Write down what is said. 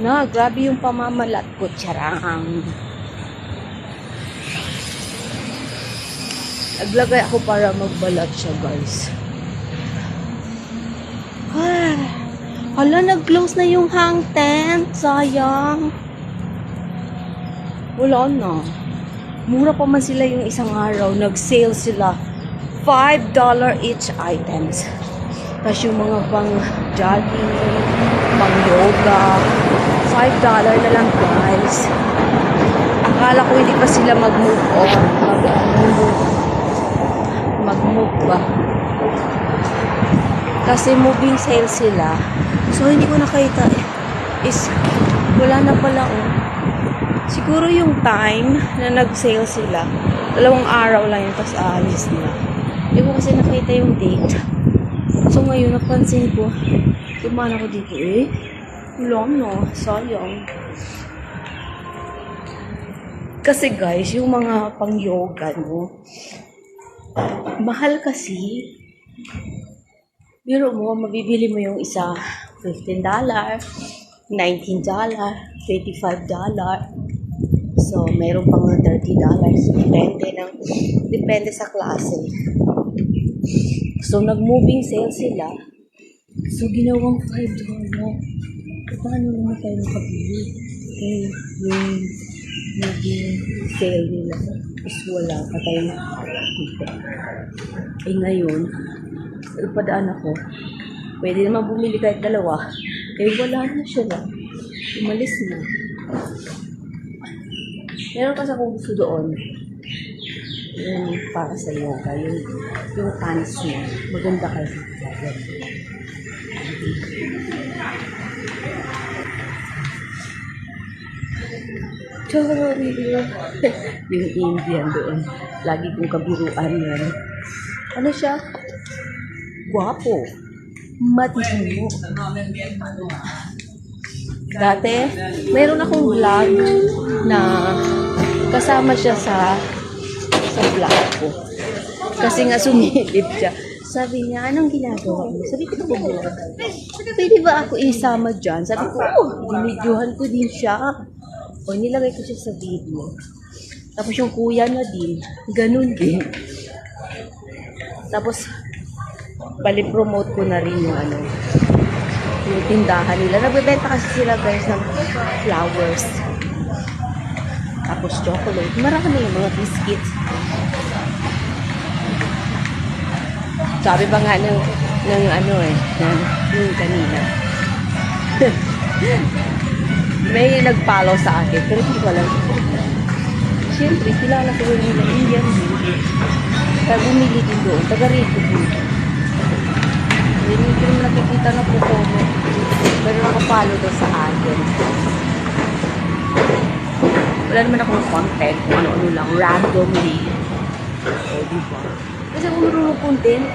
Na, grabe yung pamamalat ko. Charang. Naglagay ako para magbalat siya, guys. Ah, hala, nag-close na yung hang tent. Sayang. Wala na. Mura pa man sila yung isang araw. Nag-sale sila. $5 each items. Tapos yung mga pang jogging, pang yoga, $5 na lang, guys. Akala ko hindi pa sila mag-move on. Mag-move ba? Kasi moving sale sila. So, hindi ko nakita. Is, wala na pala, oh. Siguro yung time na nag-sale sila, 2 araw lang yun, tapos aalis na. Hindi ko kasi nakita yung date. So, ngayon, napansin ko, tumaan ako dito, eh. Wala na, sayang. Kasi guys, yung mga pang-yoga, no, mahal kasi. Biro mo, mabibili mo yung isa, $15, $19, $25. So, mayroon pang $30. Depende sa klase. So, nag-moving sale sila. So, ginawang $5. Paano naman tayo makabili? Eh, yung moving sale nila is wala pa tayo dito. Eh, ngayon, padaan ako. Pwede naman bumili kahit 2. Eh, wala na siya na. Umalis na. Meron kasi akong gusto doon. Yung para sa yoga. Yung pants niya. Maganda kasi. Sorry. Yung Indian doon. Lagi kong kabiruan yan. Ano siya? Guwapo. Matino. Dati, mayroon akong vlog na kasama siya sa vlog ko. Kasi nga sumilip siya. Sabi niya, anong ginagawa mo? Sabi ko, vlog. Pwede ba ako isama dyan? Sabi ko, dinidyohan ko din siya. O, nilagay ko siya sa video. Tapos yung kuya na din, ganun din. Tapos, bali-promote ko na rin yung yung tindahan nila. Nagbebenta kasi sila, guys, ng flowers. Tapos chocolate. Marami yung mga biscuits. Sabi pa nga ng yung kanina. May nag-follow sa akin, pero hindi ko alam. Siyempre, kilala ko rin nila Indian beauty. Kaya bumili din doon. Taga-rito din. Hindi ko rin nakikita na po ko. Pero nakapalo doon sa akin. Wala naman akong content. Kung ano-ano lang. Randomly. O, diba? Kasi kung marunong content,